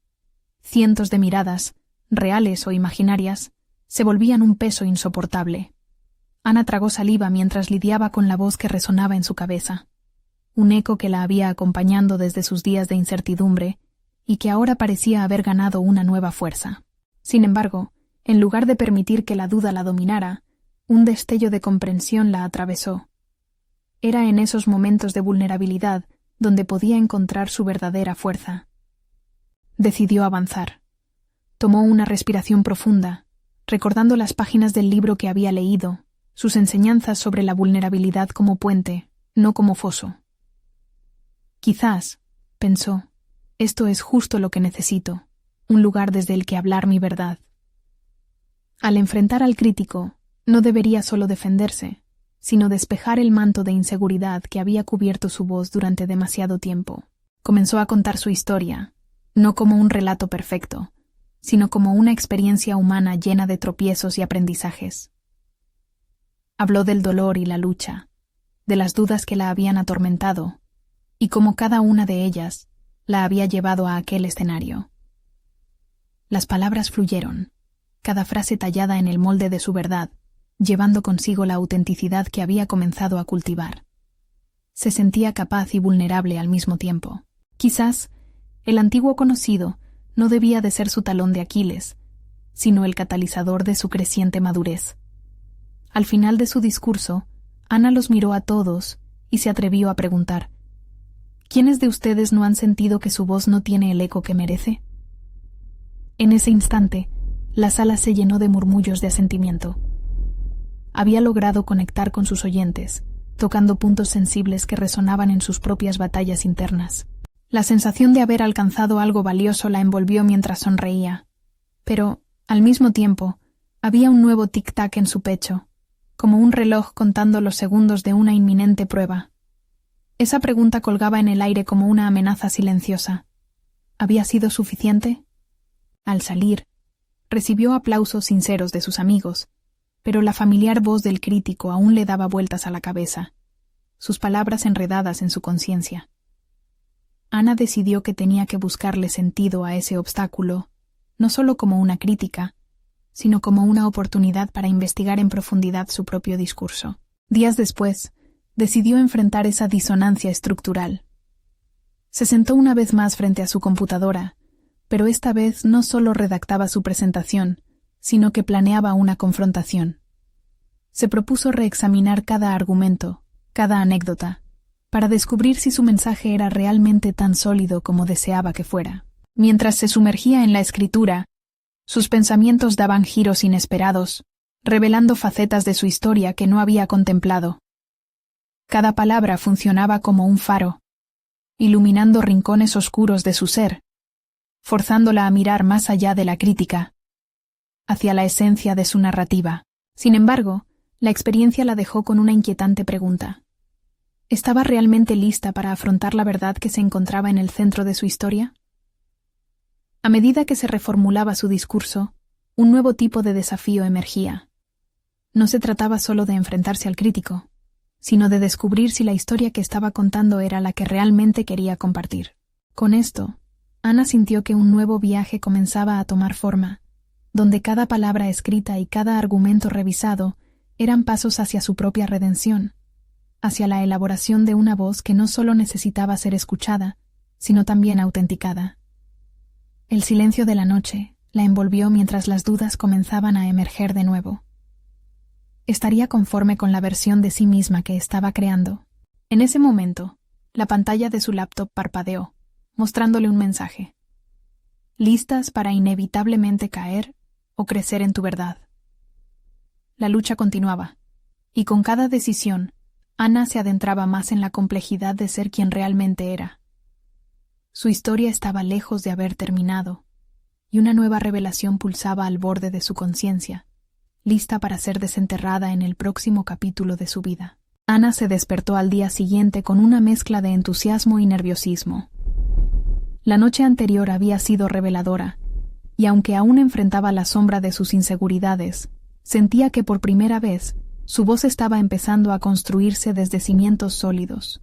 Cientos de miradas, reales o imaginarias, se volvían un peso insoportable. Ana tragó saliva mientras lidiaba con la voz que resonaba en su cabeza, un eco que la había acompañando desde sus días de incertidumbre y que ahora parecía haber ganado una nueva fuerza. Sin embargo, en lugar de permitir que la duda la dominara, un destello de comprensión la atravesó. Era en esos momentos de vulnerabilidad donde podía encontrar su verdadera fuerza. Decidió avanzar. Tomó una respiración profunda, recordando las páginas del libro que había leído, sus enseñanzas sobre la vulnerabilidad como puente, no como foso. Quizás, pensó, esto es justo lo que necesito, un lugar desde el que hablar mi verdad. Al enfrentar al crítico, no debería solo defenderse, sino despejar el manto de inseguridad que había cubierto su voz durante demasiado tiempo. Comenzó a contar su historia, no como un relato perfecto, sino como una experiencia humana llena de tropiezos y aprendizajes. Habló del dolor y la lucha, de las dudas que la habían atormentado, y cómo cada una de ellas la había llevado a aquel escenario. Las palabras fluyeron, cada frase tallada en el molde de su verdad, llevando consigo la autenticidad que había comenzado a cultivar. Se sentía capaz y vulnerable al mismo tiempo. Quizás el antiguo conocido no debía de ser su talón de Aquiles, sino el catalizador de su creciente madurez. Al final de su discurso, Ana los miró a todos y se atrevió a preguntar: ¿quiénes de ustedes no han sentido que su voz no tiene el eco que merece? En ese instante, la sala se llenó de murmullos de asentimiento. Había logrado conectar con sus oyentes, tocando puntos sensibles que resonaban en sus propias batallas internas. La sensación de haber alcanzado algo valioso la envolvió mientras sonreía. Pero, al mismo tiempo, había un nuevo tic-tac en su pecho, como un reloj contando los segundos de una inminente prueba. Esa pregunta colgaba en el aire como una amenaza silenciosa. ¿Había sido suficiente? Al salir, recibió aplausos sinceros de sus amigos, pero la familiar voz del crítico aún le daba vueltas a la cabeza, sus palabras enredadas en su conciencia. Ana decidió que tenía que buscarle sentido a ese obstáculo, no solo como una crítica, sino como una oportunidad para investigar en profundidad su propio discurso. Días después, decidió enfrentar esa disonancia estructural. Se sentó una vez más frente a su computadora, pero esta vez no solo redactaba su presentación, sino que planeaba una confrontación. Se propuso reexaminar cada argumento, cada anécdota, para descubrir si su mensaje era realmente tan sólido como deseaba que fuera. Mientras se sumergía en la escritura, sus pensamientos daban giros inesperados, revelando facetas de su historia que no había contemplado. Cada palabra funcionaba como un faro, iluminando rincones oscuros de su ser, forzándola a mirar más allá de la crítica, hacia la esencia de su narrativa. Sin embargo, la experiencia la dejó con una inquietante pregunta. ¿Estaba realmente lista para afrontar la verdad que se encontraba en el centro de su historia? A medida que se reformulaba su discurso, un nuevo tipo de desafío emergía. No se trataba solo de enfrentarse al crítico, sino de descubrir si la historia que estaba contando era la que realmente quería compartir. Con esto, Ana sintió que un nuevo viaje comenzaba a tomar forma, donde cada palabra escrita y cada argumento revisado eran pasos hacia su propia redención, hacia la elaboración de una voz que no solo necesitaba ser escuchada, sino también autenticada. El silencio de la noche la envolvió mientras las dudas comenzaban a emerger de nuevo. ¿Estaría conforme con la versión de sí misma que estaba creando? En ese momento, la pantalla de su laptop parpadeó, mostrándole un mensaje. ¿Listas para inevitablemente caer o crecer en tu verdad? La lucha continuaba, y con cada decisión, Ana se adentraba más en la complejidad de ser quien realmente era. Su historia estaba lejos de haber terminado, y una nueva revelación pulsaba al borde de su conciencia, lista para ser desenterrada en el próximo capítulo de su vida. Ana se despertó al día siguiente con una mezcla de entusiasmo y nerviosismo. La noche anterior había sido reveladora, y aunque aún enfrentaba la sombra de sus inseguridades, sentía que por primera vez su voz estaba empezando a construirse desde cimientos sólidos.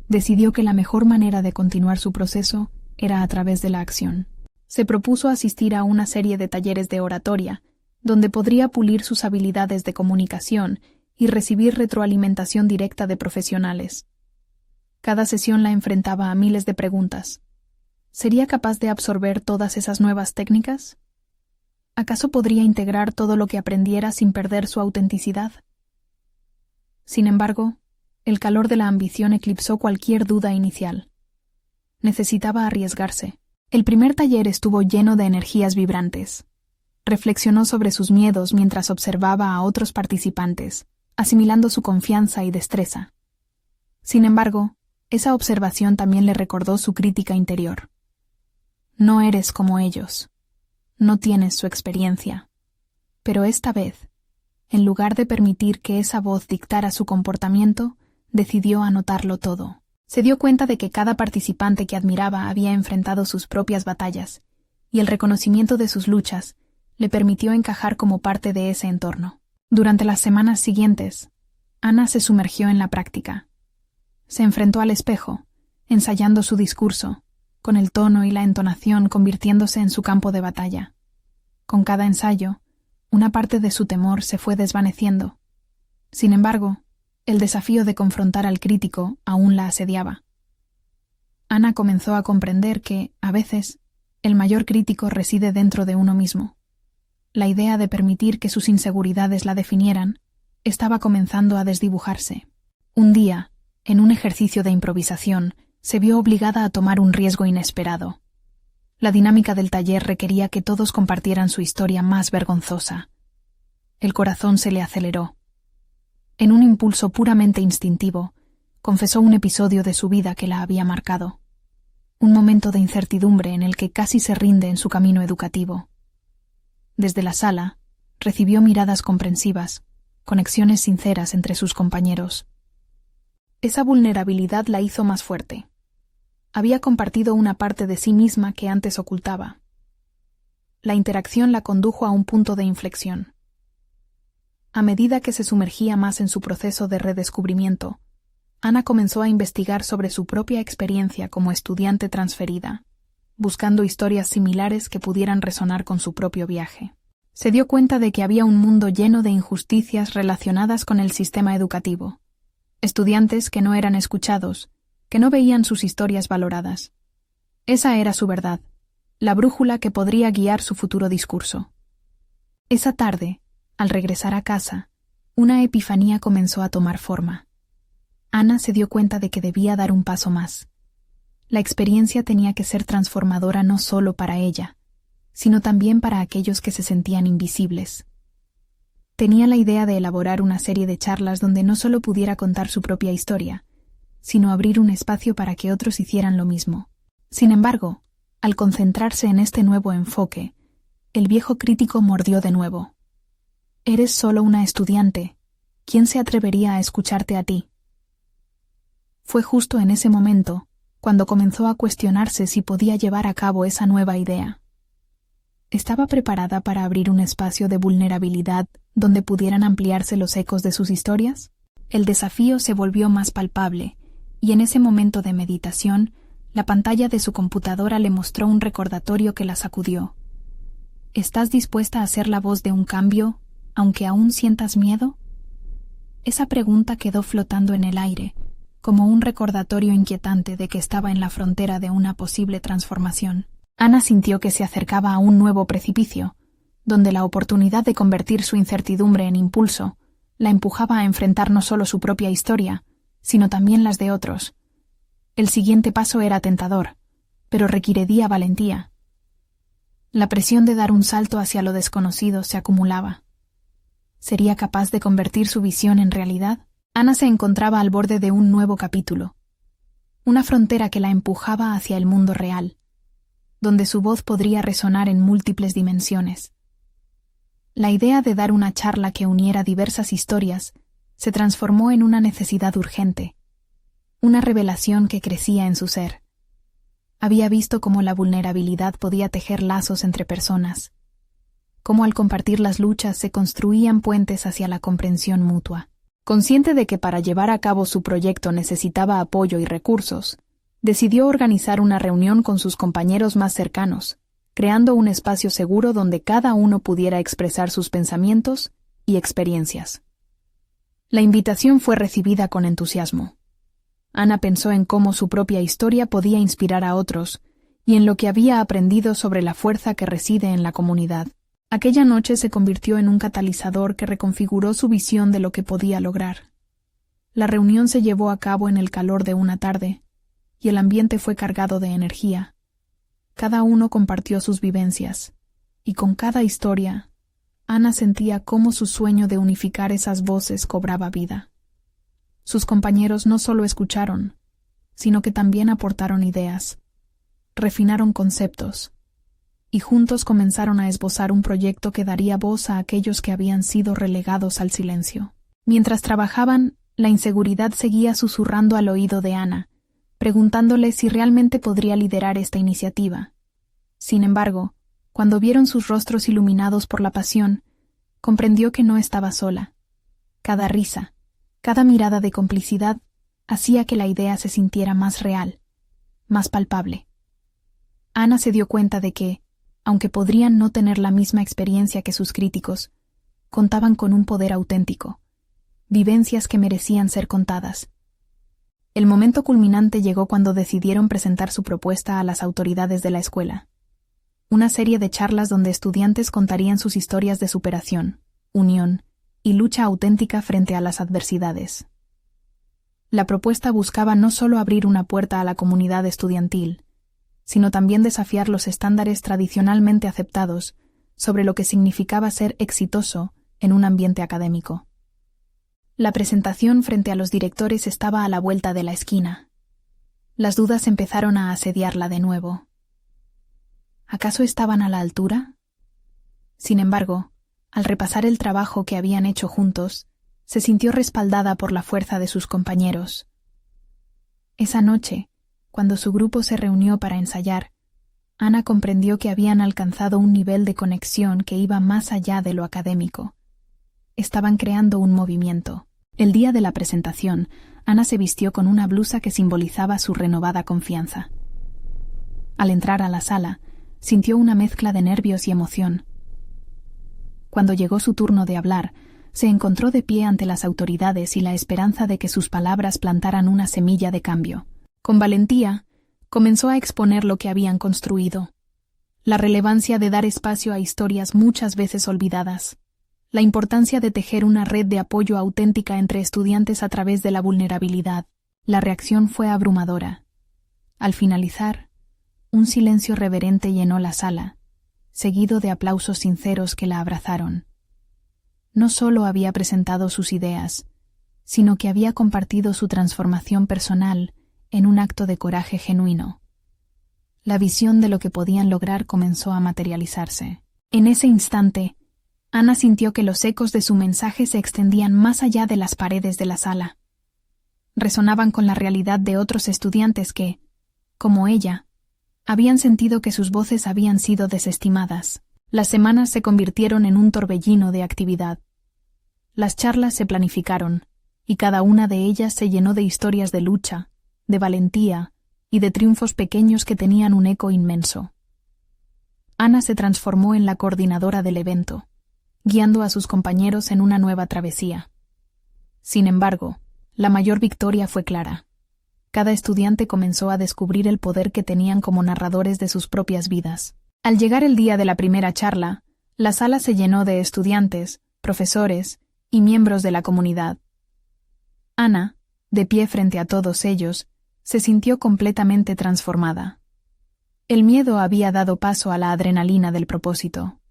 Decidió que la mejor manera de continuar su proceso era a través de la acción. Se propuso asistir a una serie de talleres de oratoria, donde podría pulir sus habilidades de comunicación y recibir retroalimentación directa de profesionales. Cada sesión la enfrentaba a miles de preguntas. ¿Sería capaz de absorber todas esas nuevas técnicas? ¿Acaso podría integrar todo lo que aprendiera sin perder su autenticidad? Sin embargo, el calor de la ambición eclipsó cualquier duda inicial. Necesitaba arriesgarse. El primer taller estuvo lleno de energías vibrantes. Reflexionó sobre sus miedos mientras observaba a otros participantes, asimilando su confianza y destreza. Sin embargo, esa observación también le recordó su crítica interior. No eres como ellos. No tienes su experiencia. Pero esta vez, en lugar de permitir que esa voz dictara su comportamiento, decidió anotarlo todo. Se dio cuenta de que cada participante que admiraba había enfrentado sus propias batallas, y el reconocimiento de sus luchas le permitió encajar como parte de ese entorno. Durante las semanas siguientes, Ana se sumergió en la práctica. Se enfrentó al espejo, ensayando su discurso, con el tono y la entonación convirtiéndose en su campo de batalla. Con cada ensayo, una parte de su temor se fue desvaneciendo. Sin embargo, el desafío de confrontar al crítico aún la asediaba. Ana comenzó a comprender que, a veces, el mayor crítico reside dentro de uno mismo. La idea de permitir que sus inseguridades la definieran estaba comenzando a desdibujarse. Un día, en un ejercicio de improvisación, se vio obligada a tomar un riesgo inesperado. La dinámica del taller requería que todos compartieran su historia más vergonzosa. El corazón se le aceleró. En un impulso puramente instintivo, confesó un episodio de su vida que la había marcado. Un momento de incertidumbre en el que casi se rinde en su camino educativo. Desde la sala, recibió miradas comprensivas, conexiones sinceras entre sus compañeros. Esa vulnerabilidad la hizo más fuerte. Había compartido una parte de sí misma que antes ocultaba. La interacción la condujo a un punto de inflexión. A medida que se sumergía más en su proceso de redescubrimiento, Ana comenzó a investigar sobre su propia experiencia como estudiante transferida, buscando historias similares que pudieran resonar con su propio viaje. Se dio cuenta de que había un mundo lleno de injusticias relacionadas con el sistema educativo. Estudiantes que no eran escuchados, que no veían sus historias valoradas. Esa era su verdad, la brújula que podría guiar su futuro discurso. Esa tarde, al regresar a casa, una epifanía comenzó a tomar forma. Ana se dio cuenta de que debía dar un paso más. La experiencia tenía que ser transformadora no solo para ella, sino también para aquellos que se sentían invisibles. Tenía la idea de elaborar una serie de charlas donde no solo pudiera contar su propia historia, sino abrir un espacio para que otros hicieran lo mismo. Sin embargo, al concentrarse en este nuevo enfoque, el viejo crítico mordió de nuevo. «Eres solo una estudiante. ¿Quién se atrevería a escucharte a ti?» Fue justo en ese momento cuando comenzó a cuestionarse si podía llevar a cabo esa nueva idea. ¿Estaba preparada para abrir un espacio de vulnerabilidad donde pudieran ampliarse los ecos de sus historias? El desafío se volvió más palpable, y en ese momento de meditación, la pantalla de su computadora le mostró un recordatorio que la sacudió. ¿Estás dispuesta a ser la voz de un cambio, aunque aún sientas miedo? Esa pregunta quedó flotando en el aire, como un recordatorio inquietante de que estaba en la frontera de una posible transformación. Ana sintió que se acercaba a un nuevo precipicio, donde la oportunidad de convertir su incertidumbre en impulso la empujaba a enfrentar no solo su propia historia, sino también las de otros. El siguiente paso era tentador, pero requeriría valentía. La presión de dar un salto hacia lo desconocido se acumulaba. ¿Sería capaz de convertir su visión en realidad? Ana se encontraba al borde de un nuevo capítulo, una frontera que la empujaba hacia el mundo real, donde su voz podría resonar en múltiples dimensiones. La idea de dar una charla que uniera diversas historias se transformó en una necesidad urgente, una revelación que crecía en su ser. Había visto cómo la vulnerabilidad podía tejer lazos entre personas, cómo al compartir las luchas se construían puentes hacia la comprensión mutua. Consciente de que para llevar a cabo su proyecto necesitaba apoyo y recursos, decidió organizar una reunión con sus compañeros más cercanos, creando un espacio seguro donde cada uno pudiera expresar sus pensamientos y experiencias. La invitación fue recibida con entusiasmo. Ana pensó en cómo su propia historia podía inspirar a otros y en lo que había aprendido sobre la fuerza que reside en la comunidad. Aquella noche se convirtió en un catalizador que reconfiguró su visión de lo que podía lograr. La reunión se llevó a cabo en el calor de una tarde, y el ambiente fue cargado de energía. Cada uno compartió sus vivencias, y con cada historia, Ana sentía cómo su sueño de unificar esas voces cobraba vida. Sus compañeros no solo escucharon, sino que también aportaron ideas, refinaron conceptos, y juntos comenzaron a esbozar un proyecto que daría voz a aquellos que habían sido relegados al silencio. Mientras trabajaban, la inseguridad seguía susurrando al oído de Ana, preguntándole si realmente podría liderar esta iniciativa. Sin embargo, cuando vieron sus rostros iluminados por la pasión, comprendió que no estaba sola. Cada risa, cada mirada de complicidad, hacía que la idea se sintiera más real, más palpable. Ana se dio cuenta de que, aunque podrían no tener la misma experiencia que sus críticos, contaban con un poder auténtico, vivencias que merecían ser contadas. El momento culminante llegó cuando decidieron presentar su propuesta a las autoridades de la escuela. Una serie de charlas donde estudiantes contarían sus historias de superación, unión y lucha auténtica frente a las adversidades. La propuesta buscaba no solo abrir una puerta a la comunidad estudiantil, sino también desafiar los estándares tradicionalmente aceptados sobre lo que significaba ser exitoso en un ambiente académico. La presentación frente a los directores estaba a la vuelta de la esquina. Las dudas empezaron a asediarla de nuevo. ¿Acaso estaban a la altura? Sin embargo, al repasar el trabajo que habían hecho juntos, se sintió respaldada por la fuerza de sus compañeros. Esa noche, cuando su grupo se reunió para ensayar, Ana comprendió que habían alcanzado un nivel de conexión que iba más allá de lo académico. Estaban creando un movimiento. El día de la presentación, Ana se vistió con una blusa que simbolizaba su renovada confianza. Al entrar a la sala, sintió una mezcla de nervios y emoción. Cuando llegó su turno de hablar, se encontró de pie ante las autoridades y la esperanza de que sus palabras plantaran una semilla de cambio. Con valentía, comenzó a exponer lo que habían construido, la relevancia de dar espacio a historias muchas veces olvidadas, la importancia de tejer una red de apoyo auténtica entre estudiantes a través de la vulnerabilidad. La reacción fue abrumadora. Al finalizar, un silencio reverente llenó la sala, seguido de aplausos sinceros que la abrazaron. No solo había presentado sus ideas, sino que había compartido su transformación personal en un acto de coraje genuino. La visión de lo que podían lograr comenzó a materializarse. En ese instante, Ana sintió que los ecos de su mensaje se extendían más allá de las paredes de la sala. Resonaban con la realidad de otros estudiantes que, como ella, habían sentido que sus voces habían sido desestimadas. Las semanas se convirtieron en un torbellino de actividad. Las charlas se planificaron, y cada una de ellas se llenó de historias de lucha, de valentía y de triunfos pequeños que tenían un eco inmenso. Ana se transformó en la coordinadora del evento, guiando a sus compañeros en una nueva travesía. Sin embargo, la mayor victoria fue clara. Cada estudiante comenzó a descubrir el poder que tenían como narradores de sus propias vidas. Al llegar el día de la primera charla, la sala se llenó de estudiantes, profesores y miembros de la comunidad. Ana, de pie frente a todos ellos, se sintió completamente transformada. El miedo había dado paso a la adrenalina del propósito.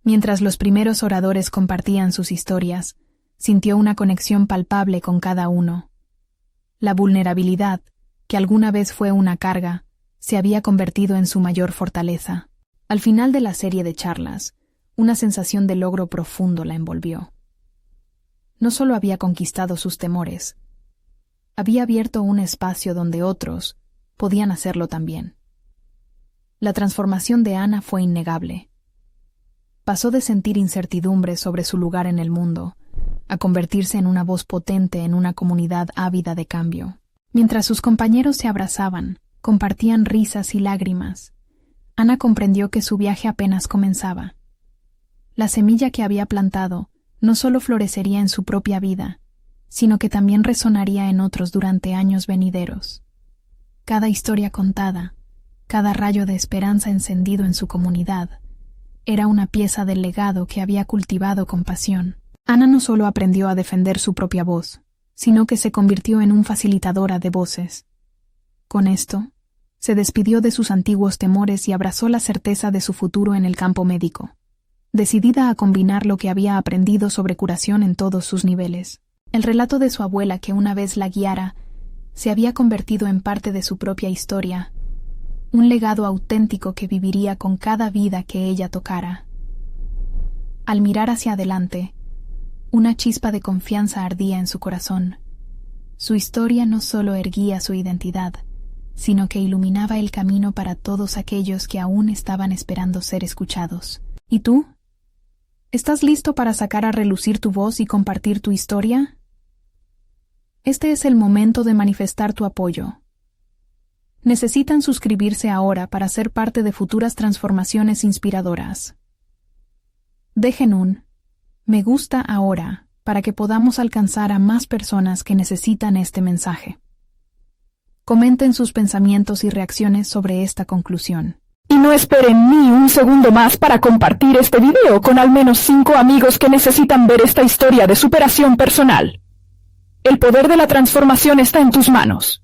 Mientras los primeros oradores compartían sus historias, sintió una conexión palpable con cada uno. La vulnerabilidad, que alguna vez fue una carga, se había convertido en su mayor fortaleza. Al final de la serie de charlas, una sensación de logro profundo la envolvió. No solo había conquistado sus temores, había abierto un espacio donde otros podían hacerlo también. La transformación de Ana fue innegable. Pasó de sentir incertidumbre sobre su lugar en el mundo a convertirse en una voz potente en una comunidad ávida de cambio. Mientras sus compañeros se abrazaban, compartían risas y lágrimas, Ana comprendió que su viaje apenas comenzaba. La semilla que había plantado no solo florecería en su propia vida, sino que también resonaría en otros durante años venideros. Cada historia contada, cada rayo de esperanza encendido en su comunidad, era una pieza del legado que había cultivado con pasión. Ana no solo aprendió a defender su propia voz, sino que se convirtió en un facilitadora de voces. Con esto, se despidió de sus antiguos temores y abrazó la certeza de su futuro en el campo médico, decidida a combinar lo que había aprendido sobre curación en todos sus niveles. El relato de su abuela que una vez la guiara se había convertido en parte de su propia historia, un legado auténtico que viviría con cada vida que ella tocara. Al mirar hacia adelante, una chispa de confianza ardía en su corazón. Su historia no solo erguía su identidad, sino que iluminaba el camino para todos aquellos que aún estaban esperando ser escuchados. ¿Y tú? ¿Estás listo para sacar a relucir tu voz y compartir tu historia? Este es el momento de manifestar tu apoyo. Necesitan suscribirse ahora para ser parte de futuras transformaciones inspiradoras. Dejen un me gusta ahora para que podamos alcanzar a más personas que necesitan este mensaje. Comenten sus pensamientos y reacciones sobre esta conclusión. Y no esperen ni un segundo más para compartir este video con al menos 5 amigos que necesitan ver esta historia de superación personal. El poder de la transformación está en tus manos.